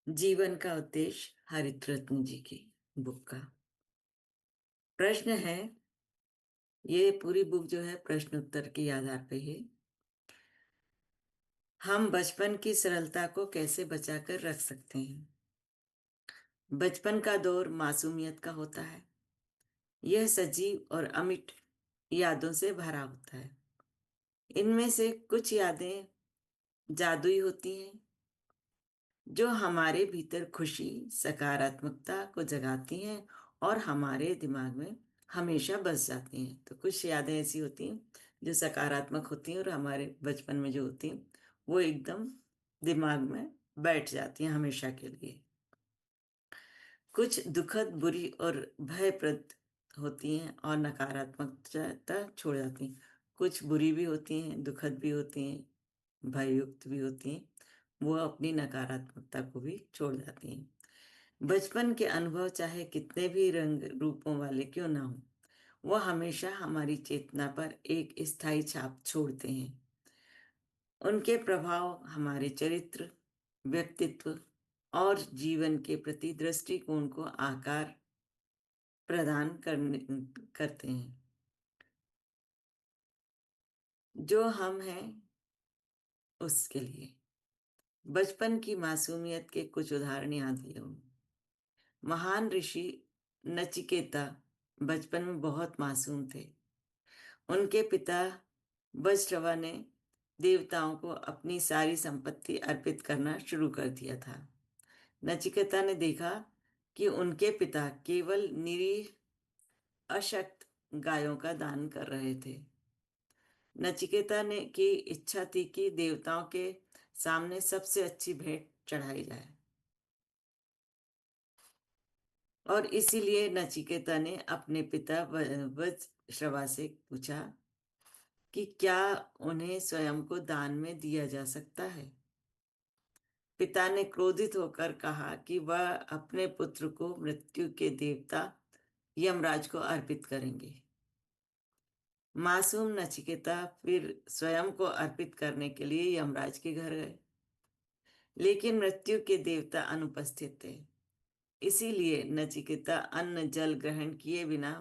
जीवन का उद्देश्य हरित रत्न जी की बुक का प्रश्न है। ये पूरी बुक जो है प्रश्न उत्तर के आधार पे है। हम बचपन की सरलता को कैसे बचाकर रख सकते हैं। बचपन का दौर मासूमियत का होता है। यह सजीव और अमिट यादों से भरा होता है। इनमें से कुछ यादें जादुई होती हैं जो हमारे भीतर खुशी सकारात्मकता को जगाती हैं और हमारे दिमाग में हमेशा बस जाती हैं। तो कुछ यादें ऐसी होती हैं जो सकारात्मक होती हैं और हमारे बचपन में जो होती हैं वो एकदम दिमाग में बैठ जाती हैं हमेशा के लिए। कुछ दुखद बुरी और भयप्रद होती हैं और नकारात्मकता छोड़ जाती हैं। कुछ बुरी भी होती हैं, दुखद भी होती हैं, भययुक्त भी होती हैं। वो अपनी नकारात्मकता को भी छोड़ जाती हैं। बचपन के अनुभव चाहे कितने भी रंग रूपों वाले क्यों ना हो, वो हमेशा हमारी चेतना पर एक स्थायी छाप छोड़ते हैं। उनके प्रभाव हमारे चरित्र, व्यक्तित्व और जीवन के प्रति दृष्टिकोण को आकार करते हैं। जो हम हैं उसके लिए बचपन की मासूमियत के कुछ उदाहरण याद लो। महान ऋषि नचिकेता बचपन में बहुत मासूम थे। उनके पिता वज्रवा ने देवताओं को अपनी सारी संपत्ति अर्पित करना शुरू कर दिया था। नचिकेता ने देखा कि उनके पिता केवल निरीह अशक्त गायों का दान कर रहे थे। नचिकेता ने की इच्छा थी कि देवताओं के सामने सबसे अच्छी भेंट चढ़ाई जाए और इसीलिए नचिकेता ने अपने पिता वज्रश्रवा से पूछा कि क्या उन्हें स्वयं को दान में दिया जा सकता है। पिता ने क्रोधित होकर कहा कि वह अपने पुत्र को मृत्यु के देवता यमराज को अर्पित करेंगे। मासूम नचिकेता फिर स्वयं को अर्पित करने के लिए यमराज के घर गए, लेकिन मृत्यु के देवता अनुपस्थित थे। इसीलिए नचिकेता अन्न जल ग्रहण किए बिना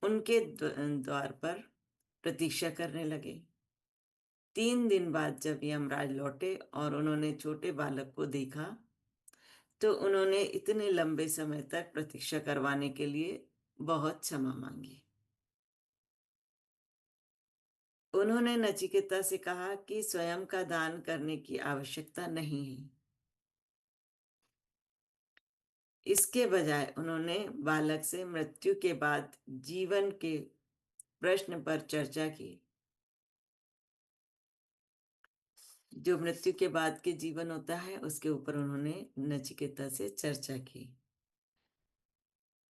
उनके द्वार पर प्रतीक्षा करने लगे। 3 दिन बाद जब यमराज लौटे और उन्होंने छोटे बालक को देखा तो उन्होंने इतने लंबे समय तक प्रतीक्षा करवाने के लिए बहुत क्षमा मांगी। उन्होंने नचिकेता से कहा कि स्वयं का दान करने की आवश्यकता नहीं है। इसके बजाय उन्होंने बालक से मृत्यु के बाद जीवन के प्रश्न पर चर्चा की। जो मृत्यु के बाद के जीवन होता है उसके ऊपर उन्होंने नचिकेता से चर्चा की।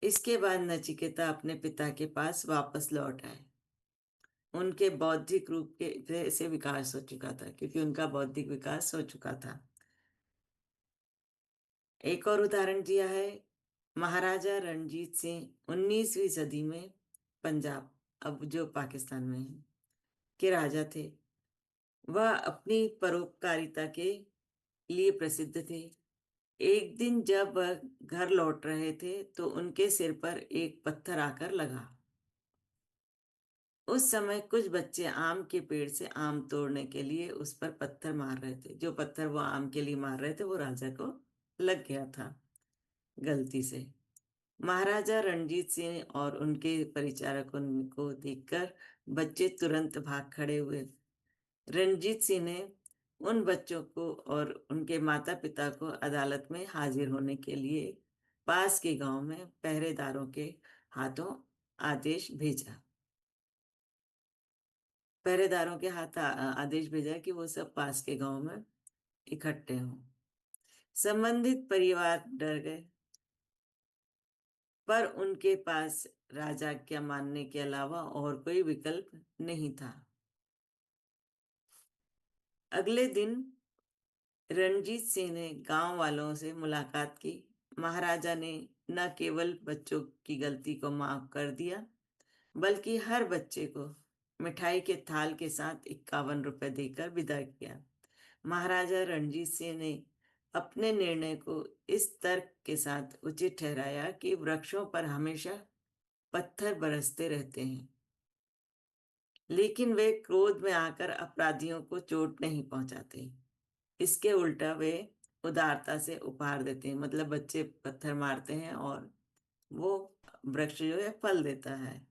इसके बाद नचिकेता अपने पिता के पास वापस लौट आए। उनके बौद्धिक रूप के से विकास हो चुका था क्योंकि उनका बौद्धिक विकास हो चुका था। एक और उदाहरण दिया है। महाराजा रणजीत सिंह 19वीं सदी में पंजाब, अब जो पाकिस्तान में है, के राजा थे। वह अपनी परोपकारिता के लिए प्रसिद्ध थे। एक दिन जब वह घर लौट रहे थे तो उनके सिर पर एक पत्थर आकर लगा। उस समय कुछ बच्चे आम के पेड़ से आम तोड़ने के लिए उस पर पत्थर मार रहे थे। जो पत्थर वो आम के लिए मार रहे थे वो राजा को लग गया था गलती से। महाराजा रणजीत सिंह और उनके परिचारकों को देखकर बच्चे तुरंत भाग खड़े हुए। रणजीत सिंह ने उन बच्चों को और उनके माता पिता को अदालत में हाजिर होने के लिए पास के गांव में पहरेदारों के हाथों आदेश भेजा। पहरेदारों के हाथ आदेश भेजा कि वो सब पास के गांव में इकट्ठे हों। संबंधित परिवार डर गए, पर उनके पास राजा क्या मानने के अलावा और कोई विकल्प नहीं था। अगले दिन रणजीत सिंह ने गांव वालों से मुलाकात की। महाराजा ने न केवल बच्चों की गलती को माफ कर दिया, बल्कि हर बच्चे को मिठाई के थाल के साथ 51 रुपए देकर विदा किया। महाराजा रणजीत सिंह ने अपने निर्णय को इस तर्क के साथ उचित ठहराया कि वृक्षों पर हमेशा पत्थर बरसते रहते हैं, लेकिन वे क्रोध में आकर अपराधियों को चोट नहीं पहुंचाते। इसके उल्टा वे उदारता से उपहार देते हैं, मतलब बच्चे पत्थर मारते हैं और वो वृक्ष जो है फल देता है।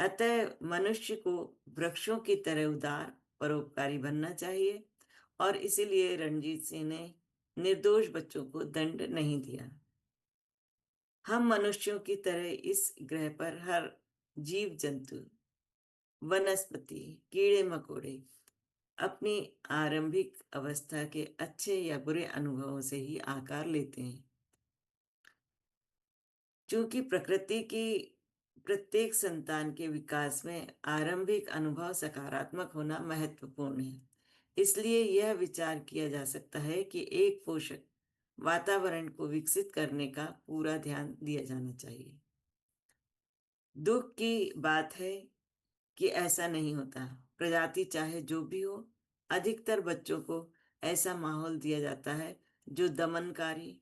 अतः मनुष्य को वृक्षों की तरह उदार परोपकारी बनना चाहिए, और इसीलिए रणजीत सिंह ने निर्दोष बच्चों को दंड नहीं दिया। हम मनुष्यों की तरह इस ग्रह पर हर जीव जंतु, वनस्पति, कीड़े मकोड़े अपनी आरंभिक अवस्था के अच्छे या बुरे अनुभवों से ही आकार लेते हैं। क्योंकि प्रकृति की प्रत्येक संतान के विकास में आरंभिक अनुभव सकारात्मक होना महत्वपूर्ण है, इसलिए यह विचार किया जा सकता है कि एक पोषक वातावरण को विकसित करने का पूरा ध्यान दिया जाना चाहिए। दुख की बात है कि ऐसा नहीं होता। प्रजाति चाहे जो भी हो, अधिकतर बच्चों को ऐसा माहौल दिया जाता है जो दमनकारी,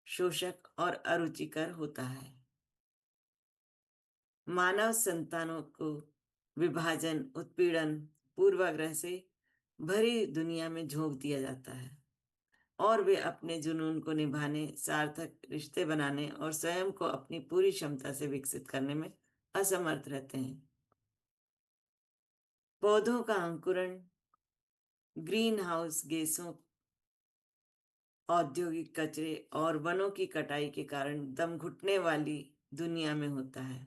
शोषक और अरुचिकर होता है। मानव संतानों को विभाजन, उत्पीड़न, पूर्वाग्रह से भरी दुनिया में झोंक दिया जाता है, और वे अपने जुनून को निभाने, सार्थक रिश्ते बनाने और स्वयं को अपनी पूरी क्षमता से विकसित करने में असमर्थ रहते हैं। पौधों का अंकुरण ग्रीन हाउस गैसों, औद्योगिक कचरे और वनों की कटाई के कारण दम घुटने वाली दुनिया में होता है।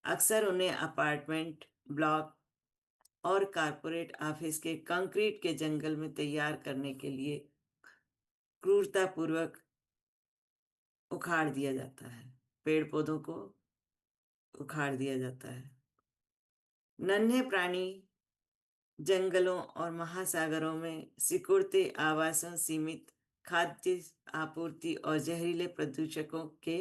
अक्सर उन्हें अपार्टमेंट ब्लॉक और कारपोरेट ऑफिस के कंक्रीट के जंगल में तैयार करने के लिए क्रूरतापूर्वक उखाड़ दिया जाता है। पेड़ पौधों को उखाड़ दिया जाता है। नन्हे प्राणी जंगलों और महासागरों में सिकुड़ते आवासों, सीमित खाद्य आपूर्ति और जहरीले प्रदूषकों के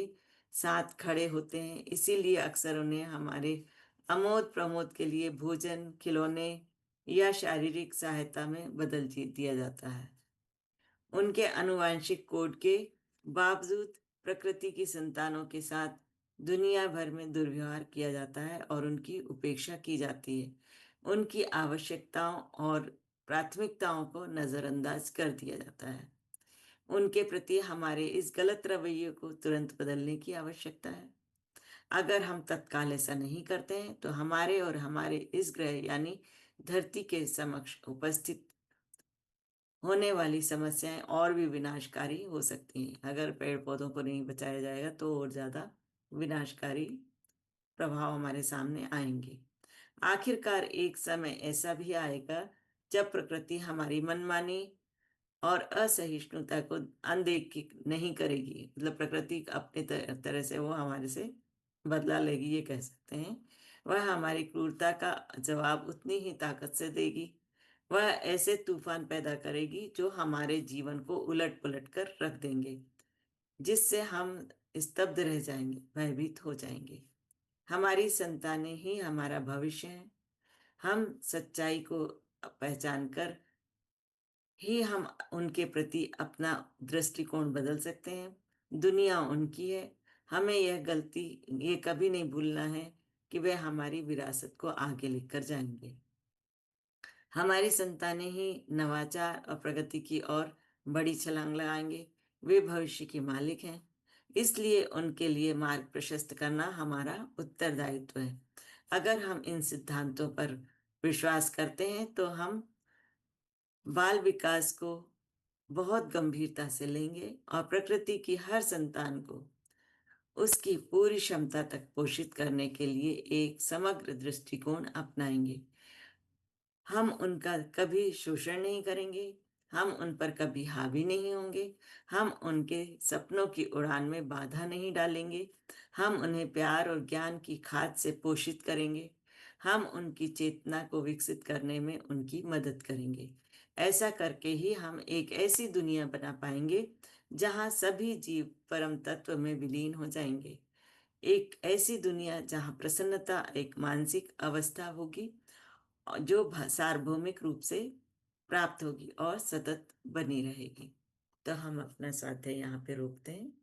साथ खड़े होते हैं। इसीलिए अक्सर उन्हें हमारे आमोद प्रमोद के लिए भोजन, खिलौने या शारीरिक सहायता में बदल दिया जाता है। उनके आनुवंशिक कोड के बावजूद प्रकृति की संतानों के साथ दुनिया भर में दुर्व्यवहार किया जाता है और उनकी उपेक्षा की जाती है। उनकी आवश्यकताओं और प्राथमिकताओं को नजरअंदाज कर दिया जाता है। उनके प्रति हमारे इस गलत रवैये को तुरंत बदलने की आवश्यकता है। अगर हम तत्काल ऐसा नहीं करते हैं तो हमारे और हमारे इस ग्रह यानी धरती के समक्ष उपस्थित होने वाली समस्याएं और भी विनाशकारी हो सकती हैं। अगर पेड़ पौधों को नहीं बचाया जाएगा तो और ज्यादा विनाशकारी प्रभाव हमारे सामने आएंगे। आखिरकार एक समय ऐसा भी आएगा जब प्रकृति हमारी मनमानी और असहिष्णुता को अनदेखी नहीं करेगी, मतलब प्रकृति अपने तरह से वो हमारे से बदला लेगी, ये कह सकते हैं। वह हमारी क्रूरता का जवाब उतनी ही ताकत से देगी। वह ऐसे तूफान पैदा करेगी जो हमारे जीवन को उलट पुलट कर रख देंगे, जिससे हम स्तब्ध रह जाएंगे, भयभीत हो जाएंगे। हमारी संतानें ही हमारा भविष्य है। हम सच्चाई को पहचान कर ही हम उनके प्रति अपना दृष्टिकोण बदल सकते हैं। दुनिया उनकी है। हमें ये कभी नहीं भूलना है कि वे हमारी विरासत को आगे लेकर जाएंगे। हमारी संतानें ही नवाचार और प्रगति की ओर बड़ी छलांग लगाएंगे। वे भविष्य के मालिक हैं, इसलिए उनके लिए मार्ग प्रशस्त करना हमारा उत्तरदायित्व है। अगर हम इन सिद्धांतों पर विश्वास करते हैं तो हम बाल विकास को बहुत गंभीरता से लेंगे और प्रकृति की हर संतान को उसकी पूरी क्षमता तक पोषित करने के लिए एक समग्र दृष्टिकोण अपनाएंगे। हम उनका कभी शोषण नहीं करेंगे। हम उन पर कभी हावी नहीं होंगे। हम उनके सपनों की उड़ान में बाधा नहीं डालेंगे। हम उन्हें प्यार और ज्ञान की खाद से पोषित करेंगे। हम उनकी चेतना को विकसित करने में उनकी मदद करेंगे। ऐसा करके ही हम एक ऐसी दुनिया बना पाएंगे जहां सभी जीव परम तत्व में विलीन हो जाएंगे। एक ऐसी दुनिया जहां प्रसन्नता एक मानसिक अवस्था होगी जो सार्वभौमिक रूप से प्राप्त होगी और सतत बनी रहेगी। तो हम अपना स्वाध्याय यहाँ पे रोकते हैं।